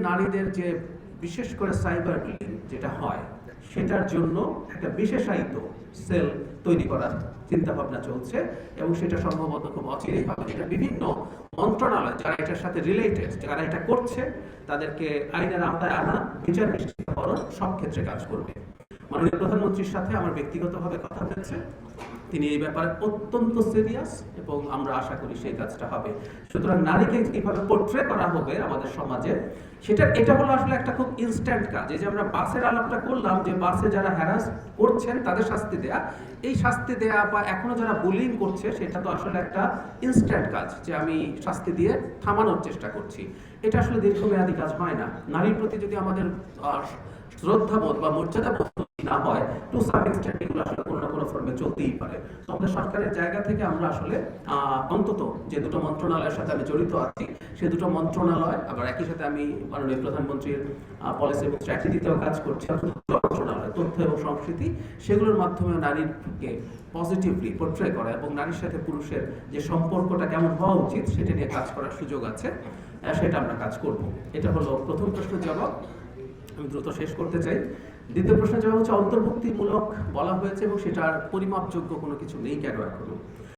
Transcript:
নারীদের যে বিশেষ করে সাইবার বুলিং যেটা হয় সেটার জন্য একটা বিশেষায়িত সেল তৈরি করার চিন্তা ভাবনা চলছে এবং সেটা সম্ভবত খুব অচিরেই হবে। এটা বিভিন্ন মন্ত্রণালয় যারা এটার সাথে রিলেটেড, যারা এটা করছে তাদেরকে আইনের আওতায় আনা, বিচার নিশ্চিতকরণ সব ক্ষেত্রে কাজ করবে। মাননীয় প্রধানমন্ত্রীর সাথে আমার ব্যক্তিগতভাবে কথা হয়েছে, তিনি এই ব্যাপারে অত্যন্ত সিরিয়াস এবং আমরা আশা করি সেই কাজটা হবে। সুতরাং নারীকে কিভাবে পোর্ট্রে করা হবে আমাদের সমাজে, এটা হলো আসলে একটা খুব ইনস্ট্যান্ট কাজ। এই যে আমরা বাসের আলাপটা করলাম, যে বাসে যারা হ্যারাস করছেন তাদের শাস্তি দেয়া, এই শাস্তি দেয়া বা এখনো যারা বুলিং করছে সেটা তো আসলে একটা ইনস্ট্যান্ট কাজ, যে আমি শাস্তি দিয়ে থামানোর চেষ্টা করছি। এটা আসলে দীর্ঘমেয়াদী কাজ হয় না। নারীর প্রতি যদি আমাদের শ্রদ্ধাবোধ বা মর্যাদাবোধ না হয়, টু সাম এক্সটেন্ট এগুলো আসলে কোনো না কোনো ফর্মে চলতেই পারে। তো আমাদের সরকারের জায়গা থেকে আমরা আসলে অন্তত যে দুটো মন্ত্রণালয়ের সাথে আমি জড়িত আছি, সে দুটো মন্ত্রণালয়, আবার একই সাথে আমি মাননীয় প্রধানমন্ত্রীর পলিসি এবং স্ট্র্যাটেজিতেও কাজ করছি, মন্ত্রণালয় তথ্য এবং সংস্কৃতি, সেগুলোর মাধ্যমে নারীকে পজিটিভলি পোর্ট্রে করা এবং নারীর সাথে পুরুষের যে সম্পর্কটা কেমন হওয়া উচিত সেটা নিয়ে কাজ করার সুযোগ আছে, সেটা আমরা কাজ করব। এটা হলো প্রথম প্রশ্নের জবাব। আমি দ্রুত শেষ করতে চাই। দ্বিতীয় প্রশ্নের জবাব হচ্ছে অন্তর্ভুক্তিমূলক বলা হয়েছে এবং সেটার পরিমাপযোগ্য কোনো কিছু নেই কেন এখনো।